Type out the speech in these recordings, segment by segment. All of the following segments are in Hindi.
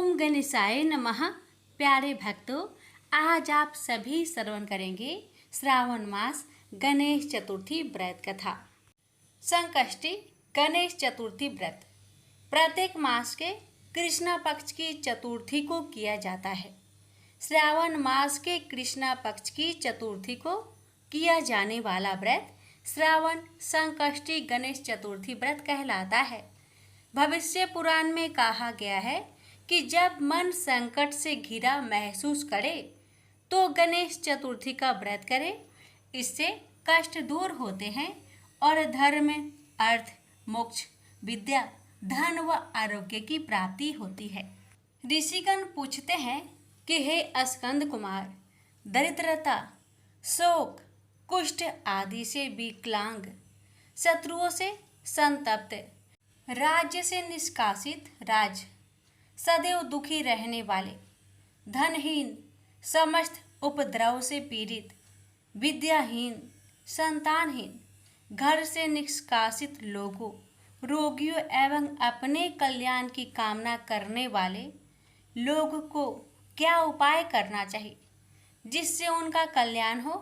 ओम गणेशाय नमः। प्यारे भक्तों, आज आप सभी श्रवण करेंगे श्रावण मास गणेश चतुर्थी व्रत कथा। संकष्टी गणेश चतुर्थी व्रत प्रत्येक मास के कृष्णा पक्ष की चतुर्थी को किया जाता है। श्रावण मास के कृष्णा पक्ष की चतुर्थी को किया जाने वाला व्रत श्रावण संकष्टी गणेश चतुर्थी व्रत कहलाता है। भविष्य पुराण में कहा गया है कि जब मन संकट से घिरा महसूस करे तो गणेश चतुर्थी का व्रत करे। इससे कष्ट दूर होते हैं और धर्म, अर्थ, मोक्ष, विद्या, धन व आरोग्य की प्राप्ति होती है। ऋषिगण पूछते हैं कि हे स्कंद कुमार, दरिद्रता, शोक, कुष्ठ आदि से विकलांग, शत्रुओं से संतप्त, राज्य से निष्कासित राज, सदैव दुखी रहने वाले, धनहीन, समस्त उपद्रव से पीड़ित, विद्याहीन, संतानहीन, घर से निष्कासित लोगों, रोगियों एवं अपने कल्याण की कामना करने वाले लोग को क्या उपाय करना चाहिए जिससे उनका कल्याण हो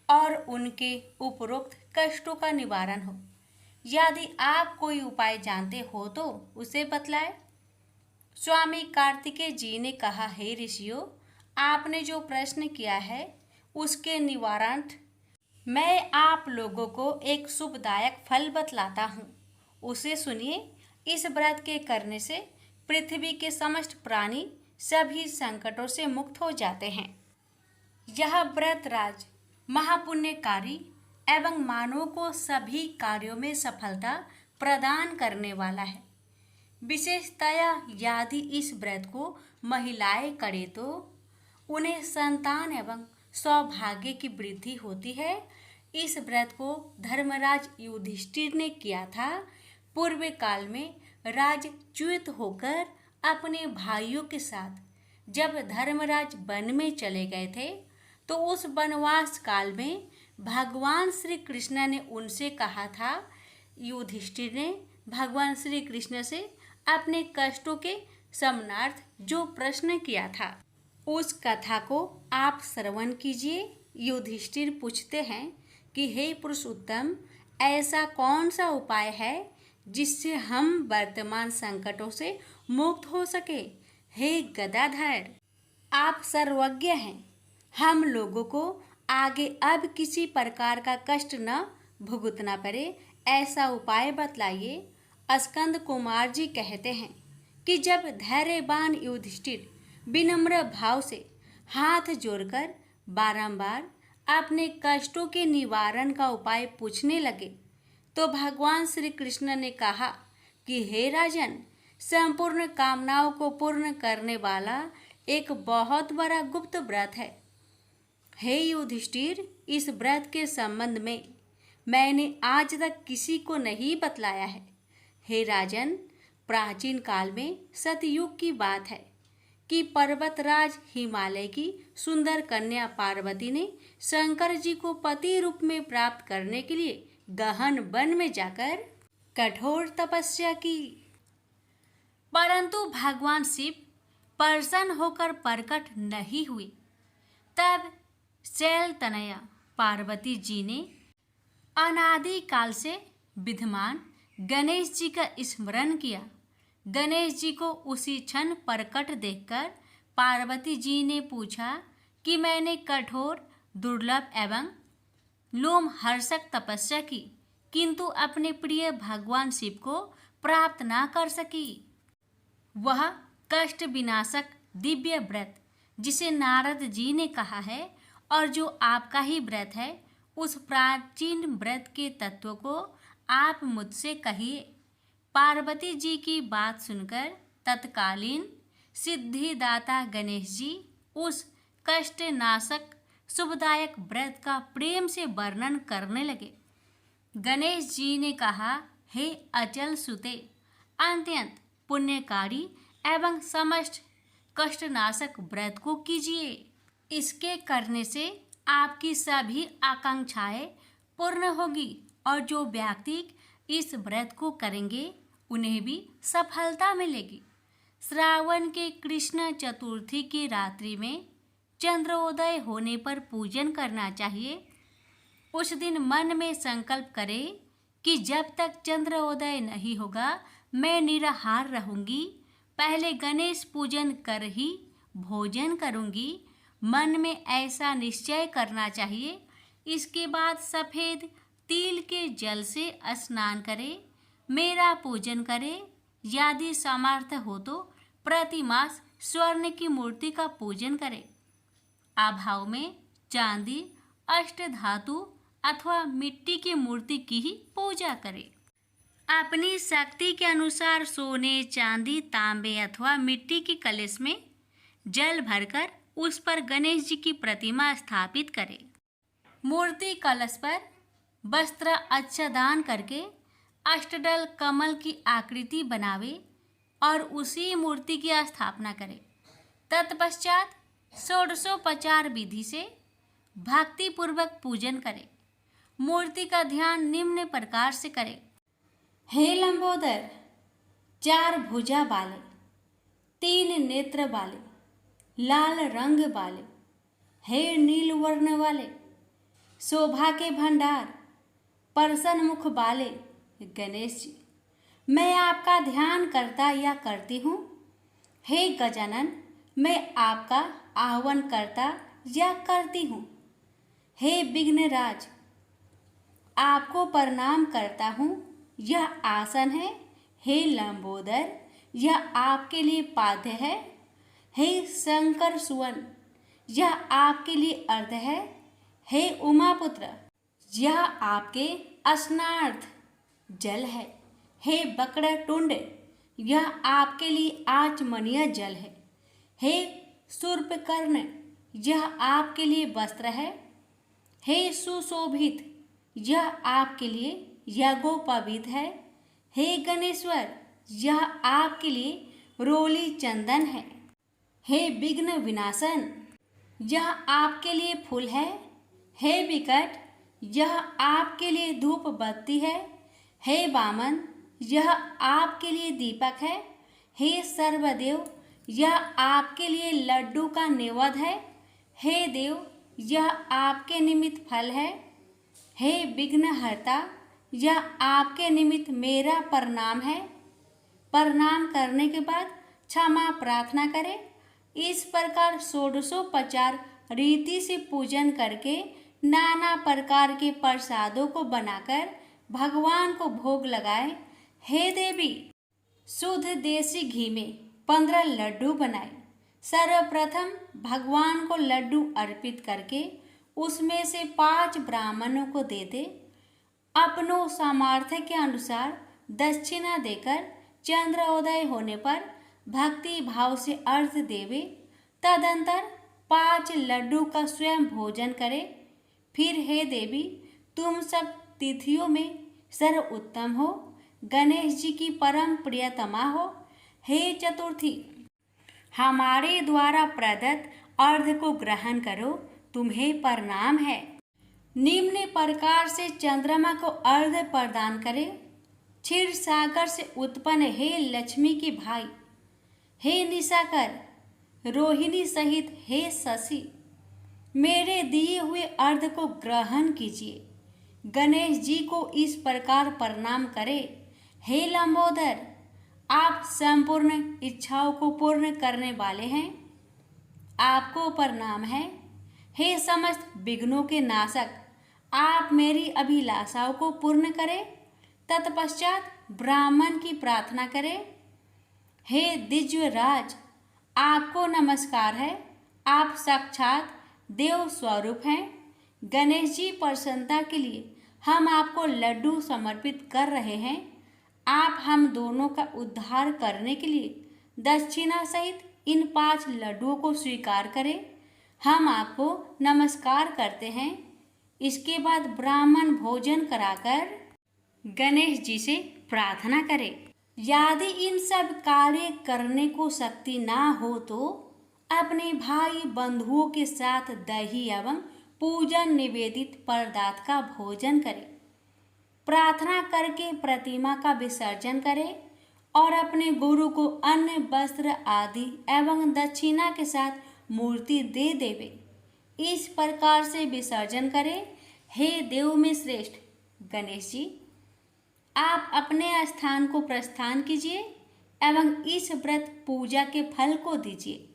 और उनके उपरोक्त कष्टों का निवारण हो। यदि आप कोई उपाय जानते हो तो उसे बतलाएं। स्वामी कार्तिकेय जी ने कहा, हे ऋषियों, आपने जो प्रश्न किया है उसके निवारणार्थ मैं आप लोगों को एक शुभदायक फल बतलाता हूँ, उसे सुनिए। इस व्रत के करने से पृथ्वी के समस्त प्राणी सभी संकटों से मुक्त हो जाते हैं। यह व्रत राज महापुण्यकारी एवं मानव को सभी कार्यों में सफलता प्रदान करने वाला है। विशेषतया यदि इस व्रत को महिलाएं करें तो उन्हें संतान एवं सौभाग्य की वृद्धि होती है। इस व्रत को धर्मराज युधिष्ठिर ने किया था। पूर्व काल में राजच्युत होकर अपने भाइयों के साथ जब धर्मराज वन में चले गए थे तो उस वनवास काल में भगवान श्री कृष्ण ने उनसे कहा था। युधिष्ठिर ने भगवान श्री कृष्ण से अपने कष्टों के शमनार्थ जो प्रश्न किया था उस कथा को आप श्रवण कीजिए। युधिष्ठिर पूछते हैं कि हे पुरुषोत्तम, ऐसा कौन सा उपाय है जिससे हम वर्तमान संकटों से मुक्त हो सके। हे गदाधर, आप सर्वज्ञ हैं, हम लोगों को आगे अब किसी प्रकार का कष्ट न भुगतना पड़े, ऐसा उपाय बतलाइए। स्कंद कुमार जी कहते हैं कि जब धैर्यवान युधिष्ठिर विनम्र भाव से हाथ जोड़कर बारंबार अपने कष्टों के निवारण का उपाय पूछने लगे तो भगवान श्री कृष्ण ने कहा कि हे राजन, संपूर्ण कामनाओं को पूर्ण करने वाला एक बहुत बड़ा गुप्त व्रत है। हे युधिष्ठिर, इस व्रत के संबंध में मैंने आज तक किसी को नहीं बतलाया है। हे राजन, प्राचीन काल में सतयुग की बात है कि पर्वतराज हिमालय की सुंदर कन्या पार्वती ने शंकर जी को पति रूप में प्राप्त करने के लिए गहन वन में जाकर कठोर तपस्या की, परंतु भगवान शिव प्रसन्न होकर प्रकट नहीं हुए। तब शैल तनया पार्वती जी ने अनादि काल से विद्यमान गणेश जी का स्मरण किया। गणेश जी को उसी क्षण प्रकट देखकर पार्वती जी ने पूछा कि मैंने कठोर, दुर्लभ एवं लोमहर्षक तपस्या की, किंतु अपने प्रिय भगवान शिव को प्राप्त ना कर सकी। वह कष्ट विनाशक दिव्य व्रत जिसे नारद जी ने कहा है और जो आपका ही व्रत है, उस प्राचीन व्रत के तत्व को आप मुझसे कहिए। पार्वती जी की बात सुनकर तत्कालीन सिद्धिदाता गणेश जी उस कष्टनाशक शुभदायक व्रत का प्रेम से वर्णन करने लगे। गणेश जी ने कहा, हे अचल सुते, अत्यंत पुण्यकारी एवं समस्त कष्टनाशक व्रत को कीजिए। इसके करने से आपकी सभी आकांक्षाएं पूर्ण होगी और जो व्यक्ति इस व्रत को करेंगे उन्हें भी सफलता मिलेगी। श्रावण के कृष्ण चतुर्थी की रात्रि में चंद्रोदय होने पर पूजन करना चाहिए। उस दिन मन में संकल्प करें कि जब तक चंद्रोदय नहीं होगा मैं निराहार रहूंगी। पहले गणेश पूजन कर ही भोजन करूंगी। मन में ऐसा निश्चय करना चाहिए। इसके बाद सफ़ेद तिल के जल से स्नान करें, मेरा पूजन करें। यदि सामर्थ्य हो तो प्रतिमास स्वर्ण की मूर्ति का पूजन करें। अभाव में चांदी, अष्टधातु अथवा मिट्टी की मूर्ति की ही पूजा करें। अपनी शक्ति के अनुसार सोने, चांदी, तांबे अथवा मिट्टी की कलश में जल भरकर उस पर गणेश जी की प्रतिमा स्थापित करें। मूर्ति कलश पर वस्त्र आच्छादन करके अष्टदल कमल की आकृति बनावे और उसी मूर्ति की स्थापना करें। तत्पश्चात षोडशोपचार विधि से भक्तिपूर्वक पूजन करें। मूर्ति का ध्यान निम्न प्रकार से करें। हे लंबोदर, 4 भुजा वाले, 3 नेत्र वाले, लाल रंग वाले, हे नील वर्ण वाले, शोभा के भंडार, प्रसन्न मुख वाले गणेश जी, मैं आपका ध्यान करता या करती हूँ। हे गजानन, मैं आपका आह्वान करता या करती हूँ। हे विघ्नराज, आपको प्रणाम करता हूँ। यह आसन है। हे लंबोदर, यह आपके लिए पाद्य है। हे शंकर सुवन, यह आपके लिए अर्घ है। हे उमापुत्र, यह आपके स्नानार्थ जल है। हे वक्रतुंड, यह आपके लिए आचमनीय जल है। हे शूर्पकर्ण, यह आपके लिए वस्त्र है। हे सुशोभित, यह आपके लिए यज्ञोपवीत है। हे गणेश्वर, यह आपके लिए रोली चंदन है। हे विघ्न विनाशन, यह आपके लिए फूल है। हे विकट, यह आपके लिए धूप बत्ती है। हे वामन, यह आपके लिए दीपक है। हे सर्वदेव, यह आपके लिए लड्डू का नैवेद्य है। हे देव, यह आपके निमित्त फल है। हे विघ्नहर्ता, यह आपके निमित्त मेरा प्रणाम है। प्रणाम करने के बाद क्षमा प्रार्थना करें। इस प्रकार षोडशोपचार रीति से पूजन करके नाना प्रकार के प्रसादों को बनाकर भगवान को भोग लगाए। हे देवी, शुद्ध देसी घी में 15 लड्डू बनाए। सर्वप्रथम भगवान को लड्डू अर्पित करके उसमें से 5 ब्राह्मणों को दे दे। अपनों सामर्थ्य के अनुसार दक्षिणा देकर चंद्रोदय होने पर भक्ति भाव से अर्घ देवे। तदंतर 5 लड्डू का स्वयं भोजन करे। फिर हे देवी, तुम सब तिथियों में सर्वोत्तम हो, गणेश जी की परम प्रियतमा हो। हे चतुर्थी, हमारे द्वारा प्रदत्त अर्घ को ग्रहण करो, तुम्हें प्रणाम है। निम्न प्रकार से चंद्रमा को अर्घ प्रदान करें। क्षीर सागर से उत्पन्न हे लक्ष्मी के भाई, हे निशाकर, रोहिणी सहित हे शशि, मेरे दिए हुए अर्घ को ग्रहण कीजिए। गणेश जी को इस प्रकार प्रणाम करें। हे लंबोदर, आप संपूर्ण इच्छाओं को पूर्ण करने वाले हैं, आपको प्रणाम है। हे समस्त विघ्नों के नाशक, आप मेरी अभिलाषाओं को पूर्ण करें। तत्पश्चात ब्राह्मण की प्रार्थना करें। हे दिव्यराज, आपको नमस्कार है। आप साक्षात देव स्वरूप हैं। गणेश जी, प्रसन्नता के लिए हम आपको लड्डू समर्पित कर रहे हैं। आप हम दोनों का उद्धार करने के लिए दक्षिणा सहित इन 5 लड्डुओं को स्वीकार करें। हम आपको नमस्कार करते हैं। इसके बाद ब्राह्मण भोजन कराकर गणेश जी से प्रार्थना करें। यदि इन सब कार्य करने को शक्ति ना हो तो अपने भाई बंधुओं के साथ दही एवं पूजन निवेदित पदार्थ का भोजन करें। प्रार्थना करके प्रतिमा का विसर्जन करें और अपने गुरु को अन्न वस्त्र आदि एवं दक्षिणा के साथ मूर्ति दे देवे। इस प्रकार से विसर्जन करें। हे देव में श्रेष्ठ गणेश जी, आप अपने स्थान को प्रस्थान कीजिए एवं इस व्रत पूजा के फल को दीजिए।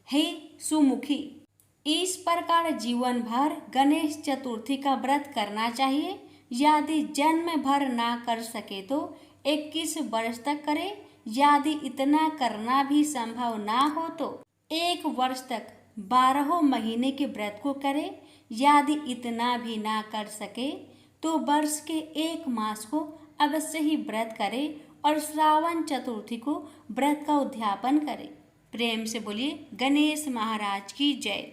हे सुमुखी, इस प्रकार जीवन भर गणेश चतुर्थी का व्रत करना चाहिए। यदि जन्म भर ना कर सके तो 21 वर्ष तक करें। यदि इतना करना भी संभव ना हो तो 1 वर्ष तक 12 महीने के व्रत को करें। यदि इतना भी ना कर सके तो वर्ष के 1 मास को अवश्य ही व्रत करें और श्रावण चतुर्थी को व्रत का उद्यापन करें। प्रेम से बोलिए गणेश महाराज की जय।